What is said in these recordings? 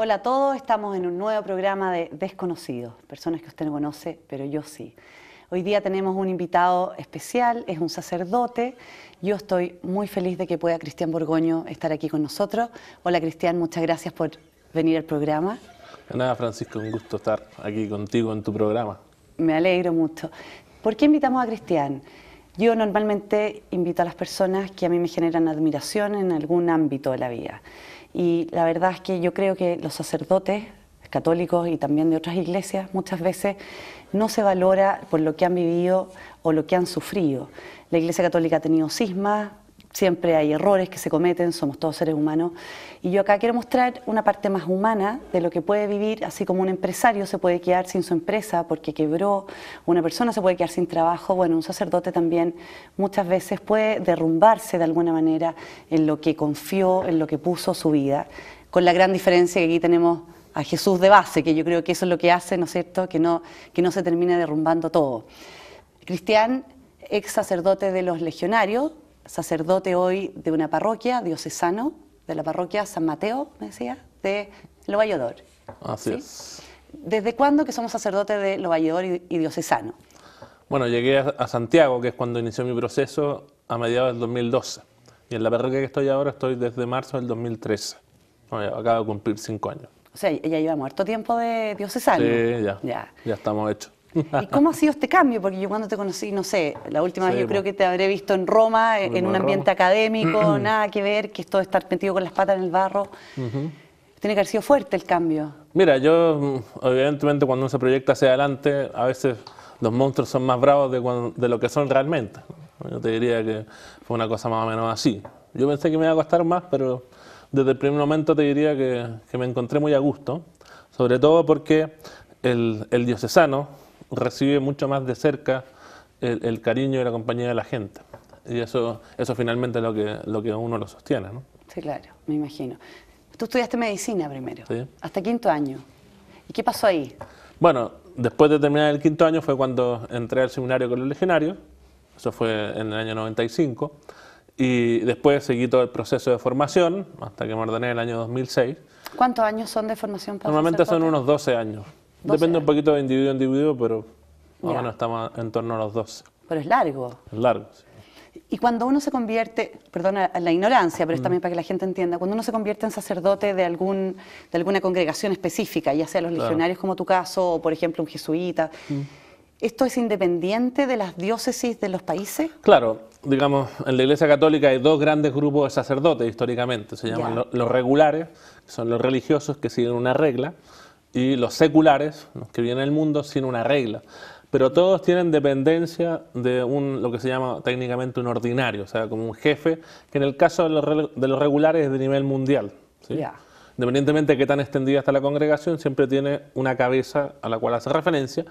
Hola a todos, estamos en un nuevo programa de Desconocidos, personas que usted no conoce, pero yo sí. Hoy día tenemos un invitado especial, es un sacerdote. Yo estoy muy feliz de que pueda Cristian Borgoño estar aquí con nosotros. Hola Cristian, muchas gracias por venir al programa. Nada, Francisco, un gusto estar aquí contigo en tu programa. Me alegro mucho. ¿Por qué invitamos a Cristian? Yo normalmente invito a las personas que a mí me generan admiración en algún ámbito de la vida. Y la verdad es que yo creo que los sacerdotes católicos y también de otras iglesias muchas veces no se valora por lo que han vivido o lo que han sufrido. La Iglesia Católica ha tenido cismas, siempre hay errores que se cometen, somos todos seres humanos. Y yo acá quiero mostrar una parte más humana de lo que puede vivir, así como un empresario se puede quedar sin su empresa porque quebró, una persona se puede quedar sin trabajo, bueno, un sacerdote también muchas veces puede derrumbarse de alguna manera en lo que confió, en lo que puso su vida, con la gran diferencia que aquí tenemos a Jesús de base, que yo creo que eso es lo que hace, ¿no es cierto?, que no se termine derrumbando todo. Cristian, ex sacerdote de los legionarios, sacerdote hoy de una parroquia, diocesano, de la parroquia San Mateo, me decía, de Lovalledor. Así ¿Sí? es. ¿Desde cuándo que somos sacerdotes de Lovalledor y diocesano? Bueno, llegué a Santiago, que es cuando inició mi proceso, a mediados del 2012. Y en la parroquia que estoy ahora estoy desde marzo del 2013. Bueno, acabo de cumplir 5 años. O sea, ya lleva muerto tiempo de diocesano. Sí, ya estamos hechos. ¿Y cómo ha sido este cambio? Porque yo cuando te conocí, no sé, la última vez yo creo que te habré visto en Roma, en un ambiente académico, nada que ver, que esto de estar metido con las patas en el barro. Tiene que haber sido fuerte el cambio. Mira, yo, evidentemente, cuando uno se proyecta hacia adelante, a veces los monstruos son más bravos de lo que son realmente. Yo te diría que fue una cosa más o menos así. Yo pensé que me iba a costar más, pero desde el primer momento te diría que me encontré muy a gusto, sobre todo porque el diocesano recibe mucho más de cerca el cariño y la compañía de la gente. Y eso finalmente es lo que a uno lo sostiene, ¿no? Sí, claro, me imagino. Tú estudiaste medicina primero, Sí. hasta quinto año. ¿Y qué pasó ahí? Bueno, después de terminar el quinto año fue cuando entré al seminario con los legionarios, eso fue en el año 95, y después seguí todo el proceso de formación hasta que me ordené en el año 2006. ¿Cuántos años son de formación para Normalmente son sacerdote? unos 12 años. 12 Depende un años. poquito de individuo a individuo, pero más o Ya. menos estamos en torno a los 12. Pero es largo. Es largo, sí. Y cuando uno se convierte, perdona la ignorancia, pero es también para que la gente entienda, cuando uno se convierte en sacerdote de alguna congregación específica, ya sea los legionarios como tu caso, o por ejemplo un jesuita, ¿esto es independiente de las diócesis de los países? Claro, digamos, en la Iglesia Católica hay dos grandes grupos de sacerdotes históricamente. Se llaman los regulares, que son los religiosos que siguen una regla, y los seculares, los que vienen del mundo sin una regla. Pero todos tienen dependencia de lo que se llama técnicamente un ordinario, o sea, como un jefe, que en el caso de los regulares es de nivel mundial, ¿sí? Independientemente de qué tan extendida está la congregación, siempre tiene una cabeza a la cual hace referencia.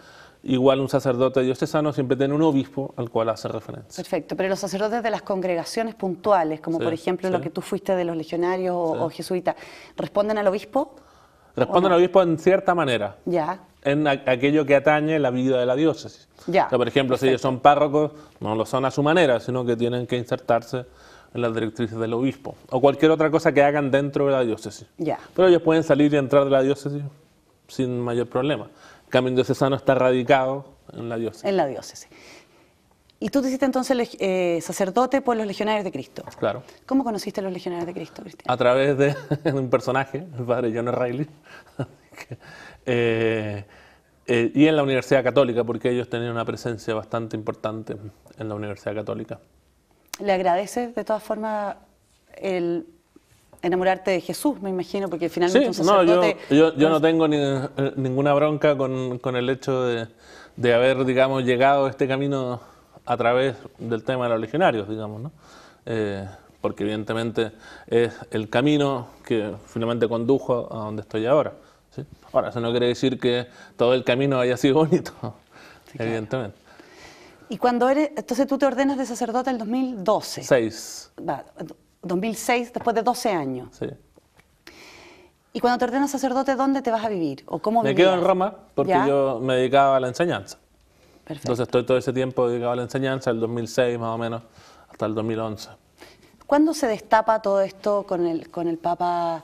Igual un sacerdote diocesano siempre tiene un obispo al cual hace referencia. Perfecto, pero los sacerdotes de las congregaciones puntuales, como por ejemplo lo que tú fuiste de los legionarios o jesuitas, ¿responden al obispo? Responden al obispo en cierta manera. Ya. En aquello que atañe la vida de la diócesis. Ya. O sea, por ejemplo, si ellos son párrocos, no lo son a su manera, sino que tienen que insertarse en las directrices del obispo. O cualquier otra cosa que hagan dentro de la diócesis. Ya. Pero ellos pueden salir y entrar de la diócesis sin mayor problema. En cambio, un diocesano está radicado en la diócesis. En la diócesis. Y tú te hiciste entonces sacerdote por los Legionarios de Cristo. Claro. ¿Cómo conociste a los Legionarios de Cristo, Cristian? A través de un personaje, el padre John Riley. Y en la Universidad Católica, porque ellos tenían una presencia bastante importante en la Universidad Católica. ¿Le agradeces de todas formas el enamorarte de Jesús, me imagino? Porque finalmente un sacerdote... No, yo no tengo ninguna bronca con el hecho de haber, digamos, llegado a este camino a través del tema de los legionarios, digamos, ¿no? Porque evidentemente es el camino que finalmente condujo a donde estoy ahora. ¿Sí? Ahora, eso no quiere decir que todo el camino haya sido bonito, sí, evidentemente. Y cuando entonces tú te ordenas de sacerdote en el 2012. 2006, después de 12 años. Sí. Y cuando te ordenas sacerdote, ¿dónde te vas a vivir? ¿O cómo Me vivías? quedo en Roma porque yo me dedicaba a la enseñanza. Perfecto. Entonces estoy todo ese tiempo dedicado a la enseñanza, el 2006 más o menos, hasta el 2011. ¿Cuándo se destapa todo esto con el Papa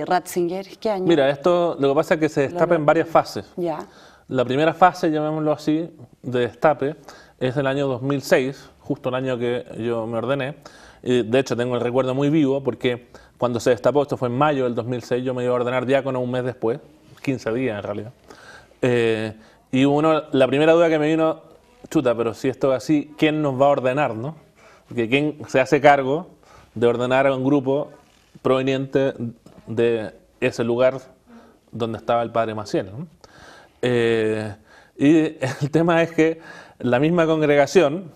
Ratzinger? ¿Qué año? Mira, esto lo que pasa es que se destapa en varias fases. Ya. La primera fase, llamémoslo así, de destape, es del año 2006, justo el año que yo me ordené. De hecho, tengo el recuerdo muy vivo porque cuando se destapó, esto fue en mayo del 2006, yo me iba a ordenar diácono un mes después, 15 días en realidad. Y la primera duda que me vino, chuta, pero si esto es así, ¿quién nos va a ordenar, no? Porque ¿quién se hace cargo de ordenar a un grupo proveniente de ese lugar donde estaba el padre Maciel, ¿no? Y el tema es que la misma congregación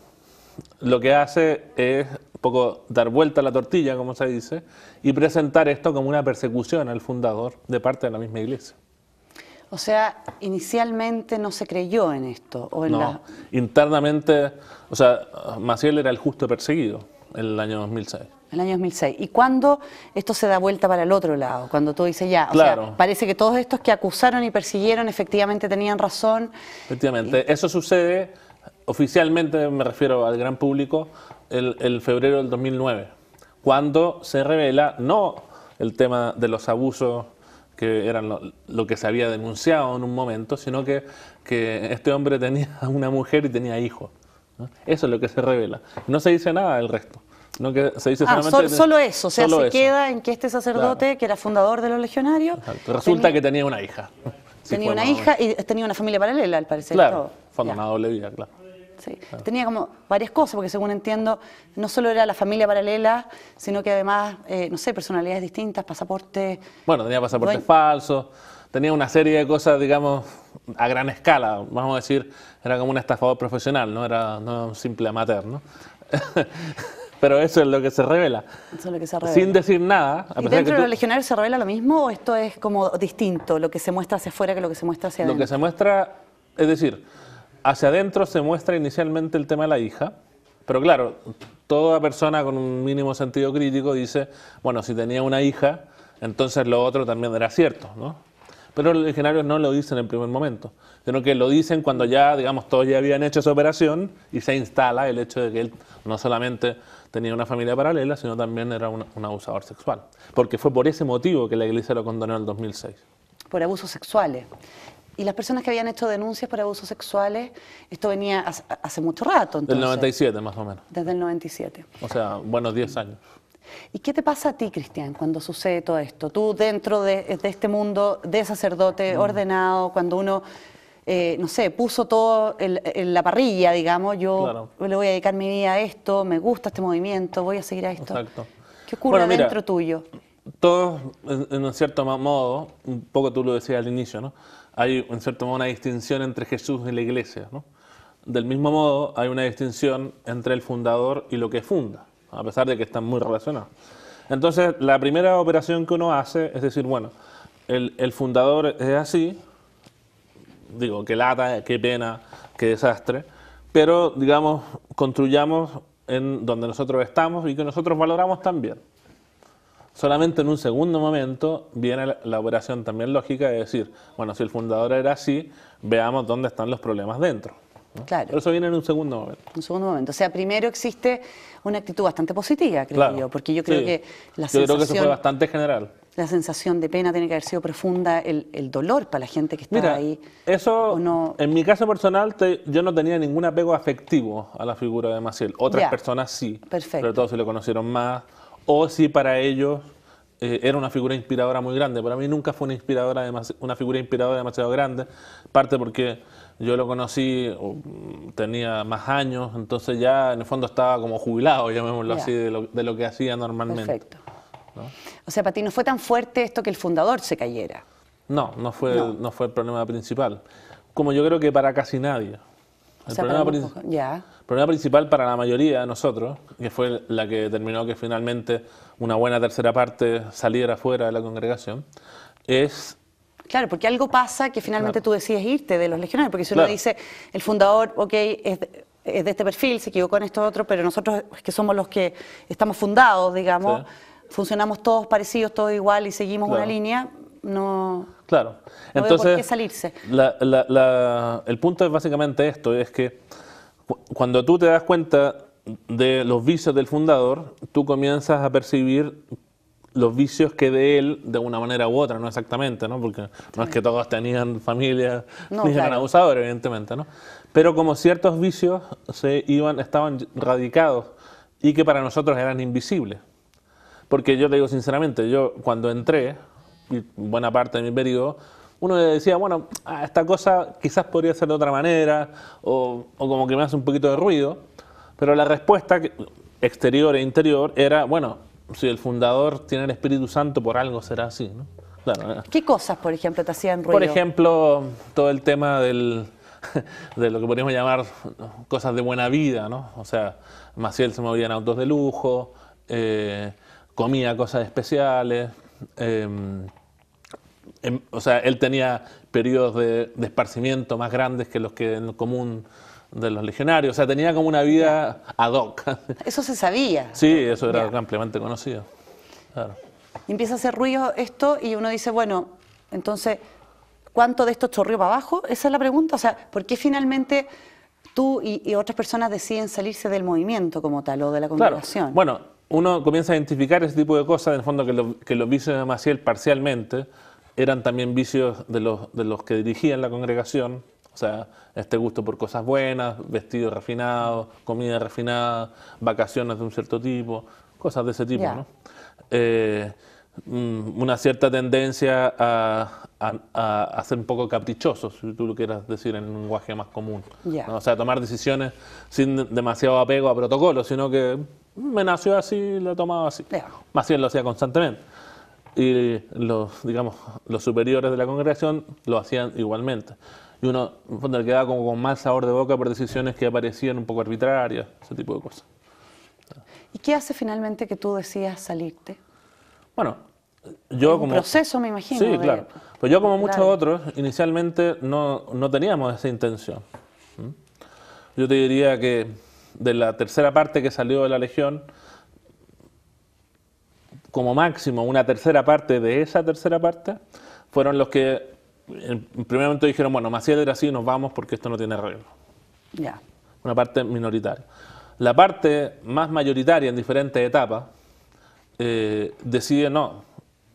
lo que hace es un poco dar vuelta a la tortilla, como se dice, y presentar esto como una persecución al fundador de parte de la misma iglesia. O sea, inicialmente no se creyó en esto. Internamente, o sea, Maciel era el justo perseguido en el año 2006. El año 2006. ¿Y cuándo esto se da vuelta para el otro lado? Cuando tú dices ya, claro. O sea, parece que todos estos que acusaron y persiguieron efectivamente tenían razón. Efectivamente, eso sucede oficialmente, me refiero al gran público, el febrero del 2009, cuando se revela no el tema de los abusos que eran lo que se había denunciado en un momento, sino que este hombre tenía una mujer y tenía hijos, ¿no? Eso es lo que se revela. No se dice nada del resto. No que se dice solo eso, o sea, solo se eso. queda en que este sacerdote, claro, que era fundador de los legionarios, resulta que tenía una hija. Tenía una hija y tenía una familia paralela, al parecer. Claro, fondo una doble vida, claro. Sí. Claro. Tenía como varias cosas, porque según entiendo, no solo era la familia paralela, sino que además, no sé, personalidades distintas, pasaportes... Bueno, tenía pasaportes falsos, tenía una serie de cosas, digamos, a gran escala, vamos a decir, era como un estafador profesional, no era un simple amateur, ¿no? Pero eso es lo que se revela. Eso es lo que se revela. Sin decir nada. ¿Y dentro de los legionarios se revela lo mismo o esto es como distinto, lo que se muestra hacia afuera que lo que se muestra hacia adentro? Lo que se muestra, es decir, hacia adentro se muestra inicialmente el tema de la hija, pero claro, toda persona con un mínimo sentido crítico dice, bueno, si tenía una hija, entonces lo otro también era cierto, ¿no? Pero los legionarios no lo dicen en primer momento, sino que lo dicen cuando ya, digamos, todos ya habían hecho esa operación y se instala el hecho de que él no solamente tenía una familia paralela, sino también era un abusador sexual. Porque fue por ese motivo que la Iglesia lo condenó en el 2006. Por abusos sexuales. Y las personas que habían hecho denuncias por abusos sexuales, esto venía hace mucho rato, entonces. Del 97 más o menos. Desde el 97. O sea, buenos 10 años. ¿Y qué te pasa a ti, Cristian, cuando sucede todo esto? Tú dentro de este mundo de sacerdote ordenado, cuando uno, no sé, puso todo en la parrilla, digamos, yo le voy a dedicar mi vida a esto, me gusta este movimiento, voy a seguir a esto. Exacto. ¿Qué ocurre dentro tuyo? Todos, en un cierto modo, un poco tú lo decías al inicio, ¿no? Hay, en cierto modo, una distinción entre Jesús y la Iglesia, ¿no? Del mismo modo, hay una distinción entre el fundador y lo que funda, a pesar de que están muy relacionados. Entonces, la primera operación que uno hace es decir, bueno, el fundador es así, digo, qué lata, qué pena, qué desastre, pero, digamos, construyamos en donde nosotros estamos y que nosotros valoramos también. Solamente en un segundo momento viene la operación también lógica de decir, bueno, si el fundador era así, veamos dónde están los problemas dentro, ¿no? Claro. Pero eso viene en un segundo momento. Un segundo momento. O sea, primero existe una actitud bastante positiva, creo yo, porque yo creo que la sensación... Yo creo que eso fue bastante general. La sensación de pena tiene que haber sido profunda, el dolor para la gente que estaba ahí. Eso, no... en mi caso personal, yo no tenía ningún apego afectivo a la figura de Maciel. Otras personas sí, pero todos se lo conocieron más, o sí para ellos era una figura inspiradora muy grande. Para mí nunca fue una figura inspiradora demasiado grande, parte porque yo lo conocí, tenía más años, entonces ya en el fondo estaba como jubilado, llamémoslo así, de lo que hacía normalmente. Perfecto. ¿No? O sea, para ti no fue tan fuerte esto que el fundador se cayera. No fue el problema principal. Como yo creo que para casi nadie. El problema principal para la mayoría de nosotros, que fue la que determinó que finalmente una buena tercera parte saliera fuera de la congregación, es... Claro, porque algo pasa que finalmente tú decides irte de los legionarios, porque si uno dice, el fundador, ok, es de este perfil, se equivocó en esto otro, pero nosotros que somos los que estamos fundados, digamos, funcionamos todos parecidos, todos igual y seguimos una línea, no veo por qué salirse. El punto es básicamente esto, es que cuando tú te das cuenta de los vicios del fundador, tú comienzas a percibir los vicios que de él, de una manera u otra, no exactamente, ¿no? Porque no es que todos tenían familia, ni eran abusadores, evidentemente, ¿no? Pero como ciertos vicios estaban radicados y que para nosotros eran invisibles. Porque yo te digo sinceramente, yo cuando entré, y buena parte de mi periodo, uno decía, bueno, esta cosa quizás podría ser de otra manera, o como que me hace un poquito de ruido, pero la respuesta exterior e interior era, bueno, si el fundador tiene el Espíritu Santo, por algo será así, ¿no? Claro. ¿Qué cosas, por ejemplo, te hacían ruido? Por ejemplo, todo el tema de lo que podríamos llamar cosas de buena vida, ¿no? O sea, Maciel se movía en autos de lujo, comía cosas especiales, o sea, él tenía periodos de esparcimiento más grandes que los que en el común de los legionarios, o sea, tenía como una vida ad hoc. Eso se sabía. Sí, eso era ampliamente conocido. Claro. Y empieza a hacer ruido esto y uno dice, bueno, entonces, ¿cuánto de esto chorrió para abajo? Esa es la pregunta. O sea, ¿por qué finalmente tú y otras personas deciden salirse del movimiento como tal o de la congregación? Claro. Bueno, uno comienza a identificar ese tipo de cosas, en el fondo que los vicios de Maciel parcialmente eran también vicios de los que dirigían la congregación. O sea, este gusto por cosas buenas, vestidos refinados, comida refinada, vacaciones de un cierto tipo, cosas de ese tipo, ¿no? Una cierta tendencia a ser un poco caprichosos, si tú lo quieras decir en un lenguaje más común. ¿No? O sea, tomar decisiones sin demasiado apego a protocolos, sino que me nació así, lo he tomado así. Más bien lo hacía constantemente. Y digamos, los superiores de la congregación lo hacían igualmente. Y uno le quedaba como con mal sabor de boca por decisiones que aparecían un poco arbitrarias, ese tipo de cosas. ¿Y qué hace finalmente que tú decidas salirte? Bueno, yo como... Un proceso, me imagino. Sí, claro. Pues yo como muchos otros, inicialmente no teníamos esa intención. Yo te diría que de la tercera parte que salió de la Legión, como máximo una tercera parte de esa tercera parte, fueron los que en primer momento dijeron, bueno, Maciel era así, nos vamos porque esto no tiene arreglo. Ya. Una parte minoritaria. La parte más mayoritaria en diferentes etapas decide, no,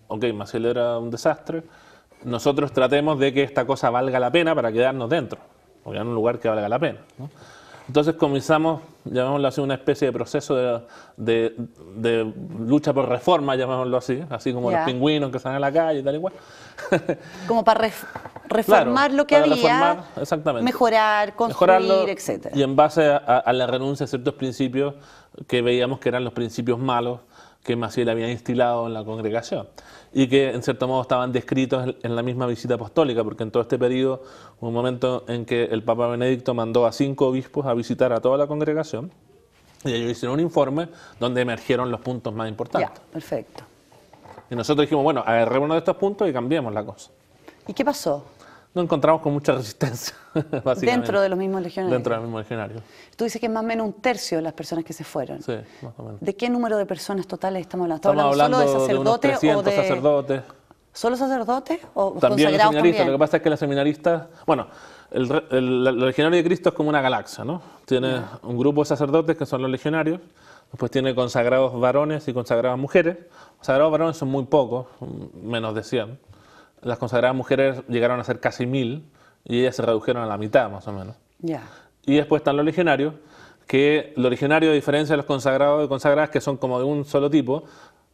ok, Maciel era un desastre, nosotros tratemos de que esta cosa valga la pena para quedarnos dentro, o en un lugar que valga la pena, ¿no? Entonces comenzamos, llamémoslo así, una especie de proceso de lucha por reforma, llamémoslo así como los pingüinos que salen a la calle y tal y cual. Como para reformar lo que había, mejorar, construir, etc. Y en base a la renuncia a ciertos principios que veíamos que eran los principios malos que Maciel había instilado en la congregación y que en cierto modo estaban descritos en la misma visita apostólica, porque en todo este periodo hubo un momento en que el Papa Benedicto mandó a 5 obispos a visitar a toda la congregación y ellos hicieron un informe donde emergieron los puntos más importantes. Ya, perfecto. Y nosotros dijimos, bueno, agarrémonos de estos puntos y cambiemos la cosa. ¿Y qué pasó? Nos encontramos con mucha resistencia, básicamente. Dentro de los mismos legionarios. Dentro de los mismos legionarios. Tú dices que es más o menos un tercio de las personas que se fueron. Sí, más o menos. ¿De qué número de personas totales estamos hablando? Estamos hablando solo de sacerdotes unos 300 sacerdotes. ¿Solo sacerdotes o también los seminaristas? También? Lo que pasa es que los seminaristas... Bueno, el legionario de Cristo es como una galaxia, ¿no? Tiene un grupo de sacerdotes que son los legionarios, después tiene consagrados varones y consagradas mujeres. Consagrados varones son muy pocos, menos de 100. Las consagradas mujeres llegaron a ser casi 1000 y ellas se redujeron a la mitad, más o menos. Y después están los legionarios, que los legionarios, a diferencia de los consagrados y consagradas, que son como de un solo tipo,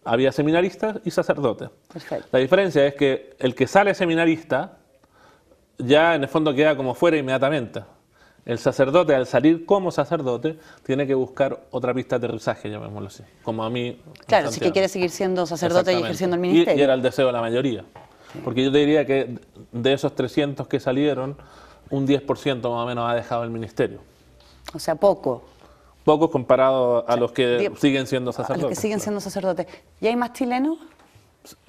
había seminaristas y sacerdotes. Perfecto. La diferencia es que el que sale seminarista ya en el fondo queda como fuera inmediatamente. El sacerdote, al salir como sacerdote, tiene que buscar otra pista de aterrizaje, llamémoslo así, como a mí. Claro, si que quiere seguir siendo sacerdote y ejerciendo el ministerio. Y era el deseo de la mayoría. Porque yo te diría que de esos 300 que salieron, un 10% más o menos ha dejado el ministerio. O sea, poco. Poco comparado a los que siguen siendo sacerdotes. A los que siguen siendo sacerdotes. ¿Y hay más chilenos?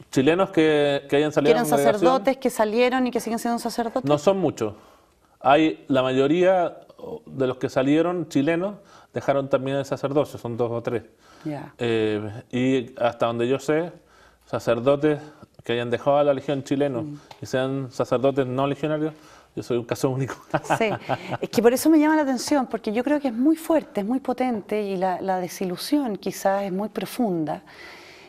Chilenos que hayan salido. ¿Que eran sacerdotes, que salieron y que siguen siendo sacerdotes? No son muchos. La mayoría de los que salieron chilenos dejaron también el sacerdocio, son 2 o 3. Y hasta donde yo sé, sacerdotes que hayan dejado a la legión chileno y sean sacerdotes no legionarios, yo soy un caso único. Sí, es que por eso me llama la atención, porque yo creo que es muy fuerte, es muy potente y la desilusión quizás es muy profunda.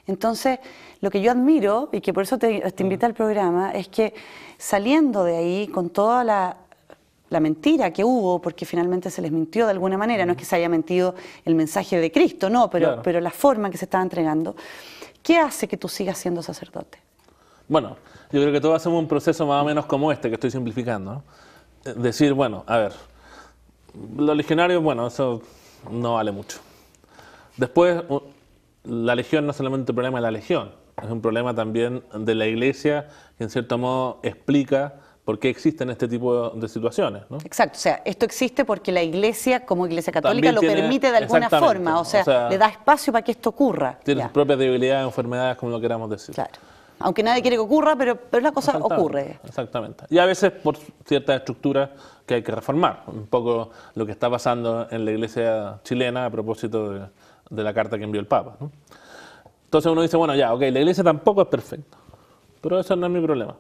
Entonces, lo que yo admiro, y que por eso te invité al programa, es que saliendo de ahí con toda la mentira que hubo, porque finalmente se les mintió de alguna manera, no es que se haya mentido el mensaje de Cristo, no, pero la forma en que se estaba entregando, ¿qué hace que tú sigas siendo sacerdote? Bueno, yo creo que todos hacemos un proceso más o menos como este, que estoy simplificando, ¿no? Decir, bueno, a ver, los legionarios, bueno, eso no vale mucho. Después, la legión no es solamente un problema de la legión, es un problema también de la Iglesia, que en cierto modo explica por qué existen este tipo de situaciones, ¿no? Exacto, o sea, esto existe porque la Iglesia, como Iglesia Católica, lo permite de alguna forma, o sea, le da espacio para que esto ocurra. Tiene sus propias debilidades, enfermedades, como lo queramos decir. Claro. Aunque nadie quiere que ocurra, pero la cosa ocurre. Exactamente. Y a veces por ciertas estructuras que hay que reformar. Un poco lo que está pasando en la Iglesia chilena a propósito de la carta que envió el Papa, ¿no? Entonces uno dice, bueno, ya, ok, la Iglesia tampoco es perfecta, pero eso no es mi problema.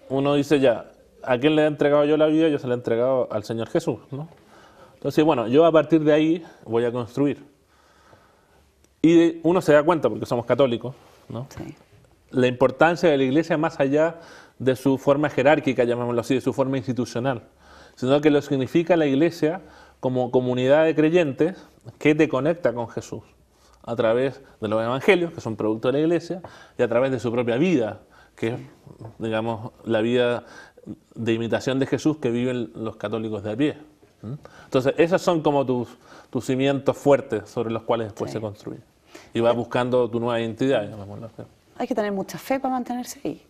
Uno dice, ya, ¿a quién le he entregado yo la vida? Yo se la he entregado al Señor Jesús, ¿no? Entonces, bueno, yo a partir de ahí voy a construir. Y uno se da cuenta, porque somos católicos, ¿no? Sí. La importancia de la Iglesia más allá de su forma jerárquica, llamémoslo así, de su forma institucional, sino que lo significa la Iglesia como comunidad de creyentes que te conecta con Jesús a través de los evangelios, que son producto de la Iglesia, y a través de su propia vida, que es, digamos, la vida de imitación de Jesús que viven los católicos de a pie. Entonces, esos son como tus cimientos fuertes sobre los cuales después se construye. Y vas buscando tu nueva identidad, llamémoslo así. Hay que tener mucha fe para mantenerse ahí.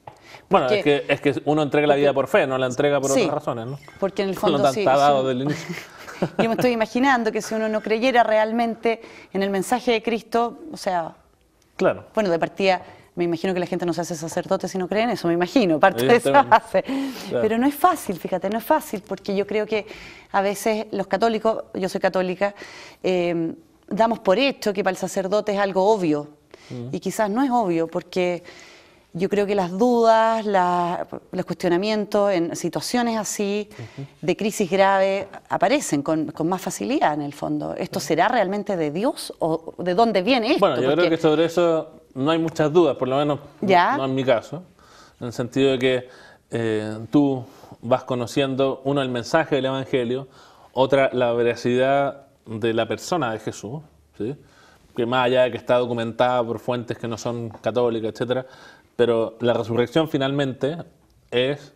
Bueno, es que uno entrega la vida por fe, no la entrega por otras razones, ¿no? Porque en el fondo está dado del inicio. Yo me estoy imaginando que si uno no creyera realmente en el mensaje de Cristo, o sea, claro. Bueno, de partida, me imagino que la gente no se hace sacerdote si no cree en eso, me imagino, parte de esa base. Claro. Pero no es fácil, fíjate, no es fácil, porque yo creo que a veces los católicos, yo soy católica, damos por hecho que para el sacerdote es algo obvio. Y quizás no es obvio, porque yo creo que las dudas, los cuestionamientos en situaciones así, de crisis grave, aparecen con más facilidad en el fondo. ¿Esto será realmente de Dios o de dónde viene esto? Bueno, yo creo que sobre eso no hay muchas dudas, por lo menos no en mi caso, en el sentido de que tú vas conociendo, uno, el mensaje del Evangelio, otra, la veracidad de la persona de Jesús, ¿sí? Que más allá de que está documentada por fuentes que no son católicas, etcétera, pero la resurrección finalmente es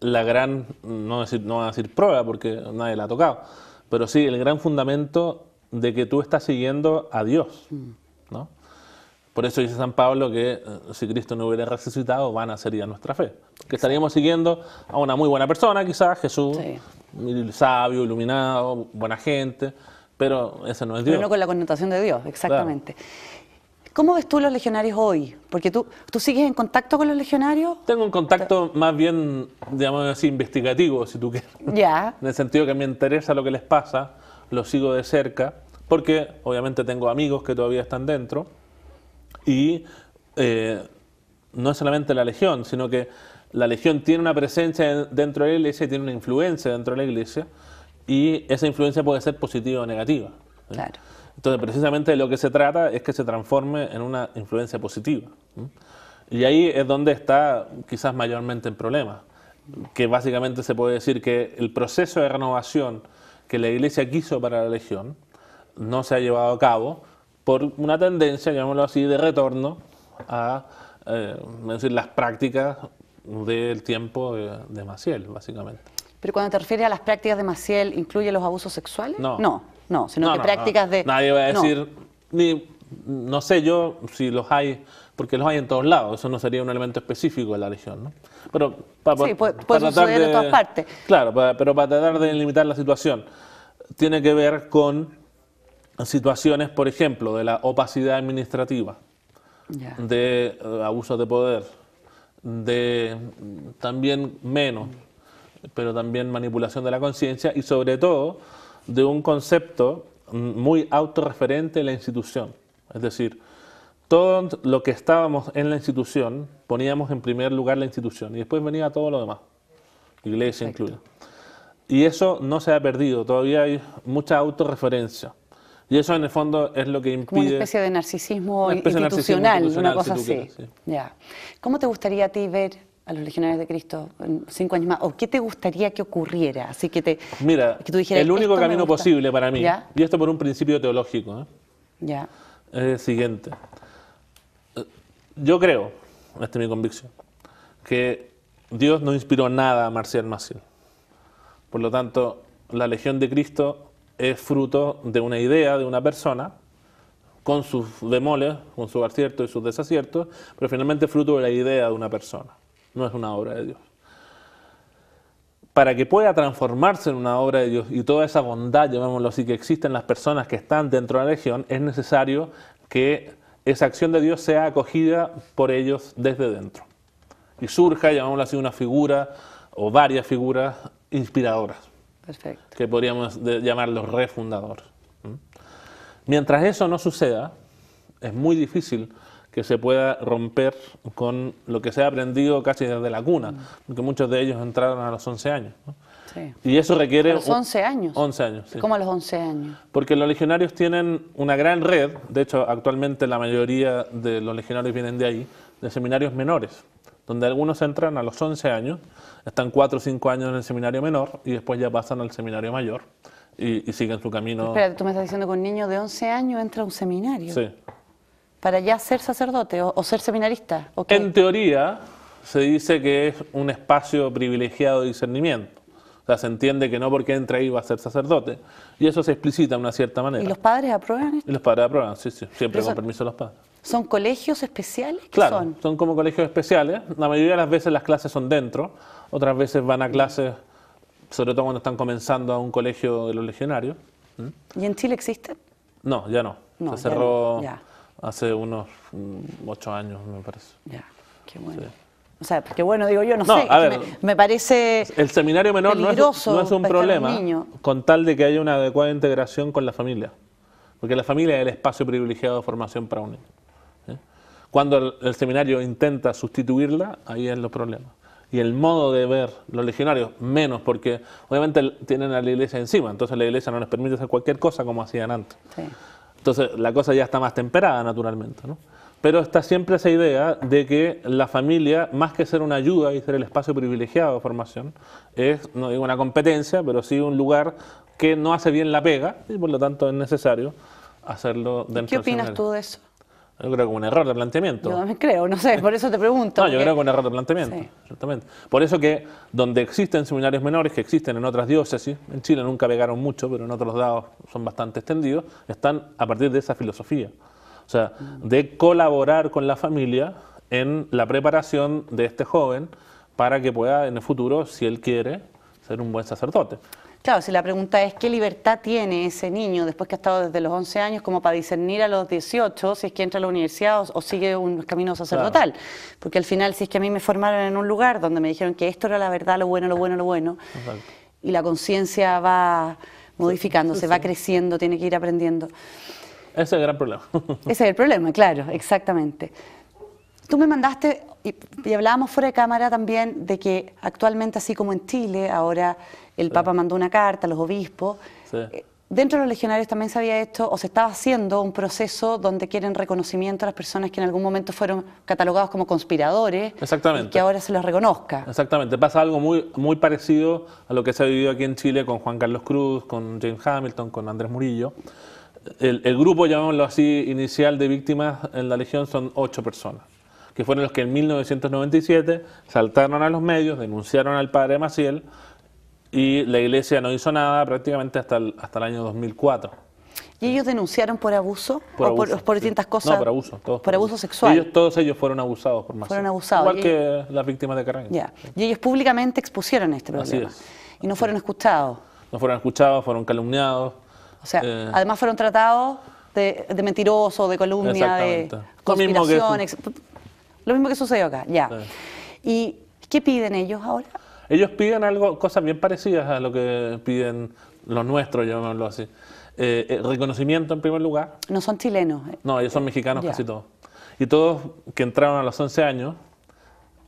la gran, no voy a decir prueba porque nadie la ha tocado, pero sí el gran fundamento de que tú estás siguiendo a Dios, ¿no? Por eso dice San Pablo que si Cristo no hubiera resucitado, vana sería nuestra fe. Que estaríamos siguiendo a una muy buena persona, quizás, Jesús, sabio, iluminado, buena gente, pero ese no es Dios. Pero no con la connotación de Dios, exactamente. Claro. ¿Cómo ves tú los legionarios hoy? Porque tú sigues en contacto con los legionarios. Tengo un contacto más bien, digamos así, investigativo, si tú quieres. Ya. En el sentido que me interesa lo que les pasa, lo sigo de cerca, porque obviamente tengo amigos que todavía están dentro, y no es solamente la legión, sino que la legión tiene una presencia dentro de la iglesia y tiene una influencia dentro de la iglesia, y esa influencia puede ser positiva o negativa, ¿sí? Claro. Entonces, precisamente de lo que se trata es que se transforme en una influencia positiva, ¿sí? Y ahí es donde está quizás mayormente el problema, que básicamente se puede decir que el proceso de renovación que la iglesia quiso para la legión no se ha llevado a cabo por una tendencia, llamémoslo así, de retorno a decir, las prácticas del tiempo de Maciel, básicamente. Pero cuando te refieres a las prácticas de Maciel, ¿incluye los abusos sexuales? No, sino que prácticas de... Nadie va a decir, no sé yo si los hay, porque los hay en todos lados, eso no sería un elemento específico de la legión, ¿no? Pero sí, puede suceder en todas partes. Claro, pero para tratar de limitar la situación, tiene que ver con situaciones, por ejemplo, de la opacidad administrativa, de abusos de poder, de también pero también manipulación de la conciencia y sobre todo de un concepto muy autorreferente de la institución. Es decir, todo lo que estábamos en la institución, poníamos en primer lugar la institución y después venía todo lo demás, iglesia incluida. Y eso no se ha perdido, todavía hay mucha autorreferencia. Y eso en el fondo es lo que impide... Como una especie de narcisismo institucional, una cosa así. Quieres, sí. Ya. ¿Cómo te gustaría a ti ver a los Legionarios de Cristo en 5 años más? ¿O qué te gustaría que ocurriera? Así que Mira, que tú dijeras, el único camino posible para mí, ¿ya? y esto por un principio teológico, Ya. es el siguiente. Yo creo, esta es mi convicción, que Dios no inspiró nada a Marcial Maciel. Por lo tanto, la Legión de Cristo es fruto de una idea de una persona, con sus bemoles, con sus aciertos y sus desaciertos, pero finalmente fruto de la idea de una persona, no es una obra de Dios. Para que pueda transformarse en una obra de Dios y toda esa bondad, llamémoslo así, que existe en las personas que están dentro de la Legión, es necesario que esa acción de Dios sea acogida por ellos desde dentro. Y surja, llamémoslo así, una figura o varias figuras inspiradoras. Perfecto. Que podríamos llamar los refundadores. Mientras eso no suceda, es muy difícil que se pueda romper con lo que se ha aprendido casi desde la cuna, porque muchos de ellos entraron a los 11 años. ¿no? Sí. Y eso requiere... ¿A los 11 años? 11 años, sí. ¿Cómo a los 11 años? Porque los legionarios tienen una gran red, de hecho actualmente la mayoría de los legionarios vienen de ahí, de seminarios menores, donde algunos entran a los 11 años, están 4 o 5 años en el seminario menor y después ya pasan al seminario mayor y siguen su camino. Espérate, tú me estás diciendo que un niño de 11 años entra a un seminario. Sí. ¿Para ya ser sacerdote o ser seminarista? ¿O qué? En teoría se dice que es un espacio privilegiado de discernimiento. O sea, se entiende que no porque entre ahí va a ser sacerdote. Y eso se explicita de una cierta manera. ¿Y los padres aprueban esto? Y los padres aprueban, sí, sí, siempre con Eso- permiso de los padres. ¿Son colegios especiales? ¿Qué Claro, son? son como colegios especiales. La mayoría de las veces las clases son dentro, otras veces van a clases, sobre todo cuando están comenzando a un colegio de los legionarios. ¿Y en Chile existen? No, ya no. No, Se ya cerró no, ya. hace unos 8 años, me parece. Ya, qué bueno. Sí. O sea, porque bueno, digo yo, no No, sé, a es que ver, me parece El seminario menor no es peligroso un pescar a un problema niño. con tal de que haya una adecuada integración con la familia. Porque la familia es el espacio privilegiado de formación para un niño. ¿sí? Cuando el seminario intenta sustituirla, ahí es los problemas. Y el modo de ver los legionarios, menos, porque obviamente tienen a la iglesia encima, entonces la iglesia no les permite hacer cualquier cosa como hacían antes. Sí. Entonces la cosa ya está más temperada naturalmente, ¿no? Pero está siempre esa idea de que la familia, más que ser una ayuda y ser el espacio privilegiado de formación, es, no digo una competencia, pero sí un lugar que no hace bien la pega y por lo tanto es necesario hacerlo dentro ¿Qué del opinas seminario. tú de eso? Yo creo que un error de planteamiento. Yo también creo, no sé, por eso te pregunto. No, yo porque- creo que un error de planteamiento, Sí. exactamente. Por eso que donde existen seminarios menores, que existen en otras diócesis, en Chile nunca pegaron mucho, pero en otros lados son bastante extendidos, están a partir de esa filosofía. O sea, de colaborar con la familia en la preparación de este joven para que pueda en el futuro, si él quiere, ser un buen sacerdote. Claro, si la pregunta es qué libertad tiene ese niño después que ha estado desde los 11 años como para discernir a los 18 si es que entra a la universidad o sigue un camino sacerdotal. Porque al final, si es que a mí me formaron en un lugar donde me dijeron que esto era la verdad, lo bueno, lo bueno, lo bueno, Exacto. y la conciencia va modificándose, va creciendo, tiene que ir aprendiendo. Ese es el gran problema. Ese es el problema, claro, exactamente. Tú me mandaste, y hablábamos fuera de cámara también, de que actualmente, así como en Chile, ahora el Papa mandó una carta a los obispos. Sí. Dentro de los legionarios también se había hecho, o se estaba haciendo, un proceso donde quieren reconocimiento a las personas que en algún momento fueron catalogados como conspiradores. Exactamente. Y que ahora se los reconozca. Exactamente, pasa algo muy parecido a lo que se ha vivido aquí en Chile con Juan Carlos Cruz, con James Hamilton, con Andrés Murillo. El grupo, llamémoslo así, inicial de víctimas en la Legión son 8 personas, que fueron los que en 1997 saltaron a los medios, denunciaron al padre Maciel y la Iglesia no hizo nada prácticamente hasta el año 2004. ¿Y ellos denunciaron por abuso? Por ¿O abuso, por sí. distintas cosas? No, por abuso. Todos por abuso sexual. Todos ellos fueron abusados por Maciel. Fueron abusados. Igual Y que las víctimas de Carragher. Ya. Y ellos públicamente expusieron este Así problema. es. Y no fueron escuchados. No fueron escuchados, fueron calumniados. O sea, Además fueron tratados de mentiroso, de calumnia, de Exactamente. conspiración. Lo mismo que sucedió acá, ya. Sí. ¿Y qué piden ellos ahora? Ellos piden cosas bien parecidas a lo que piden los nuestros, llamémoslo así. Reconocimiento en primer lugar. No son chilenos. No, ellos son mexicanos Ya. casi todos. Y todos que entraron a los 11 años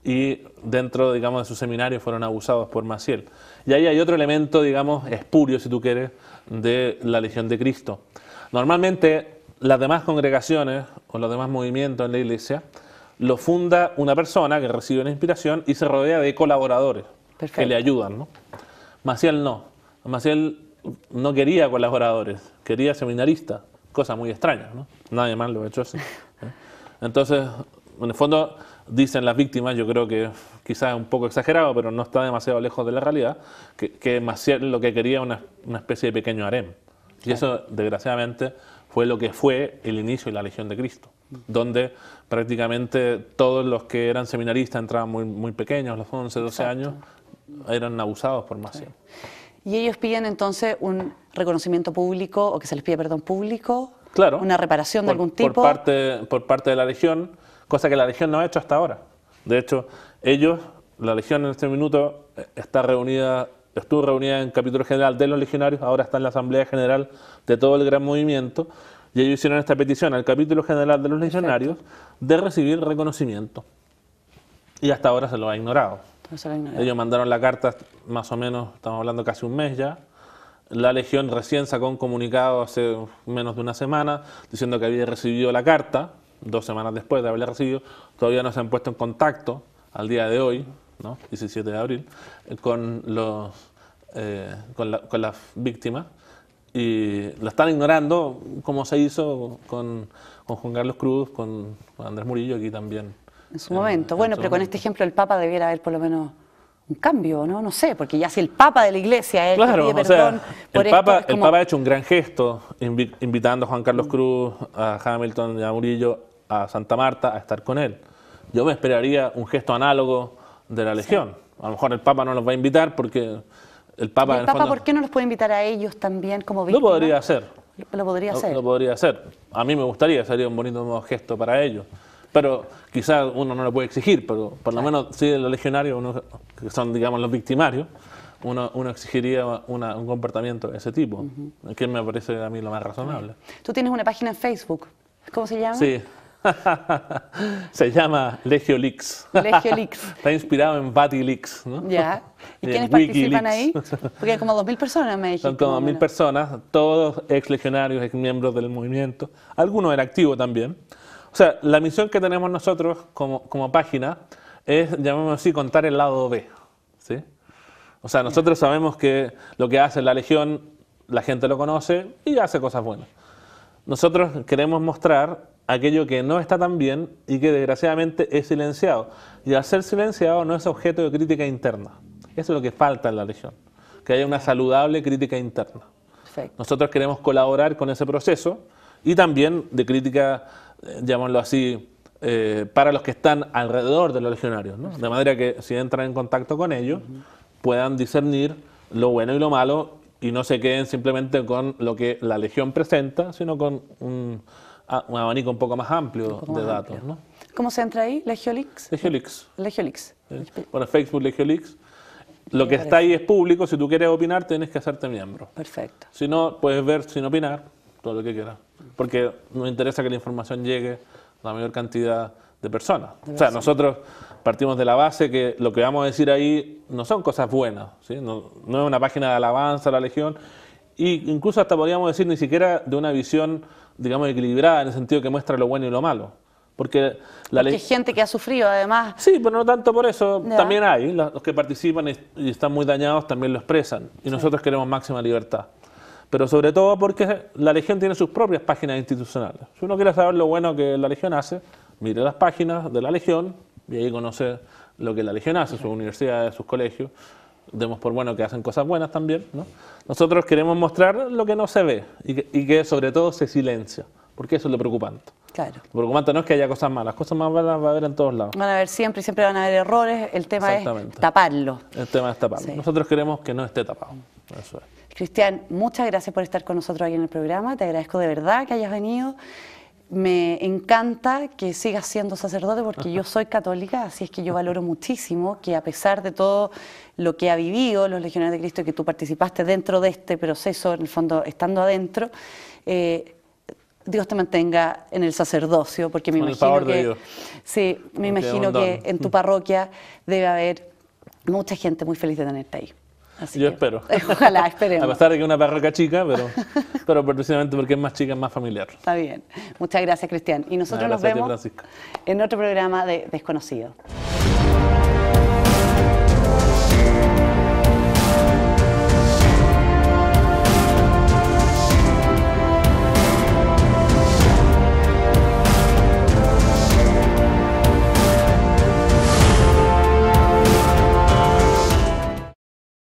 y dentro, digamos, de su seminario fueron abusados por Maciel. Y ahí hay otro elemento, digamos, espurio, si tú quieres, de la Legión de Cristo. Normalmente las demás congregaciones o los demás movimientos en la iglesia lo funda una persona que recibe una inspiración y se rodea de colaboradores que le ayudan, ¿no? Maciel no. Maciel no quería colaboradores, quería seminaristas, cosa muy extraña, ¿no? Nadie más lo ha hecho así. Entonces, en el fondo, dicen las víctimas, yo creo que quizás es un poco exagerado, pero no está demasiado lejos de la realidad, que Maciel lo que quería era una especie de pequeño harem. Y eso, desgraciadamente, fue lo que fue el inicio de la Legión de Cristo, donde prácticamente todos los que eran seminaristas entraban muy pequeños, a los 11, 12 años, eran abusados por Maciel. ¿Y ellos piden entonces un reconocimiento público, o que se les pide perdón público? Claro. ¿Una reparación de algún tipo? Por parte de la Legión, cosa que la Legión no ha hecho hasta ahora. De hecho, la Legión en este minuto estuvo reunida en capítulo general de los legionarios, ahora está en la Asamblea General de todo el gran movimiento, y ellos hicieron esta petición al capítulo general de los legionarios de recibir reconocimiento. Y hasta ahora se lo ha ignorado. Ellos mandaron la carta más o menos, estamos hablando casi un mes ya. La Legión recién sacó un comunicado hace menos de una semana diciendo que había recibido la carta, 2 semanas después de haberla recibido. Todavía no se han puesto en contacto al día de hoy, ¿no? 17 de abril, con las víctimas, y lo están ignorando, como se hizo con Juan Carlos Cruz, con Andrés Murillo aquí también. En su momento. Bueno, pero con este ejemplo el Papa debiera haber por lo menos un cambio, ¿no? No sé, porque ya si el Papa de la Iglesia es el que pide perdón por esto, el Papa ha hecho un gran gesto invitando a Juan Carlos Cruz, a Hamilton y a Murillo, a Santa Marta a estar con él. Yo me esperaría un gesto análogo de la Legión. A lo mejor el Papa no los va a invitar porque el Papa... ¿Y el Papa por qué no los puede invitar a ellos también como víctimas? Lo podría hacer. Lo podría hacer. Lo podría hacer. A mí me gustaría, sería un bonito gesto para ellos. Pero quizás uno no lo puede exigir, pero por lo menos sí de los legionarios, que son, digamos, los victimarios, uno exigiría un comportamiento de ese tipo, que me parece a mí lo más razonable. Tú tienes una página en Facebook, ¿cómo se llama? Sí, se llama Legiolix. Legiolix. Está inspirado en Batilix, ¿no? Ya. ¿Y quiénes participan ahí? Porque hay como 2.000 personas, me dijiste. Son como 2.000 personas, todos ex legionarios, ex miembros del movimiento, algunos en activo también. O sea, la misión que tenemos nosotros como página es, llamémoslo así, contar el lado B, ¿sí? O sea, nosotros sabemos que lo que hace la Legión, la gente lo conoce y hace cosas buenas. Nosotros queremos mostrar aquello que no está tan bien y que desgraciadamente es silenciado. Y al ser silenciado no es objeto de crítica interna. Eso es lo que falta en la Legión, que haya una saludable crítica interna. Perfecto. Nosotros queremos colaborar con ese proceso y también de crítica, llamémoslo así, para los que están alrededor de los legionarios, ¿no? De manera que si entran en contacto con ellos, puedan discernir lo bueno y lo malo y no se queden simplemente con lo que la Legión presenta, sino con un abanico un poco más amplio de datos, ¿no? ¿Cómo se entra ahí? ¿Legiolix? Legiolix. Legiolix. Por Facebook Legiolix. Lo que está ahí es público, si tú quieres opinar tienes que hacerte miembro. Perfecto. Si no, puedes ver sin opinar todo lo que quieras, porque nos interesa que la información llegue a la mayor cantidad de personas. O sea, nosotros partimos de la base que lo que vamos a decir ahí no son cosas buenas, ¿sí? No es una página de alabanza a la Legión, e incluso hasta podríamos decir ni siquiera de una visión, digamos, equilibrada, en el sentido que muestra lo bueno y lo malo. Porque hay gente que ha sufrido, además. Sí, pero no tanto por eso. Ya. También hay. Los que participan y están muy dañados también lo expresan. Y nosotros queremos máxima libertad. Pero sobre todo porque la Legión tiene sus propias páginas institucionales. Si uno quiere saber lo bueno que la Legión hace, mire las páginas de la Legión y ahí conoce lo que la Legión hace, sus universidades, sus colegios. Demos por bueno que hacen cosas buenas también, ¿no? Nosotros queremos mostrar lo que no se ve y que sobre todo se silencia, porque eso es lo preocupante. Claro. Lo preocupante no es que haya cosas malas, cosas más malas va a haber en todos lados. Van a haber siempre van a haber errores, el tema es taparlo. El tema es taparlo. Sí. Nosotros queremos que no esté tapado. Eso es. Cristian, muchas gracias por estar con nosotros aquí en el programa, te agradezco de verdad que hayas venido. Me encanta que sigas siendo sacerdote porque yo soy católica, así es que yo valoro muchísimo que a pesar de todo lo que ha vivido los Legionarios de Cristo y que tú participaste dentro de este proceso, en el fondo estando adentro, Dios te mantenga en el sacerdocio, porque me imagino que, sí, me imagino que en tu parroquia debe haber mucha gente muy feliz de tenerte ahí. Yo espero. Ojalá, esperemos. A pesar de que es una parroquia chica, pero precisamente porque es más chica, es más familiar. Está bien. Muchas gracias, Cristian. Y nosotros nos vemos en otro programa de Desconocido.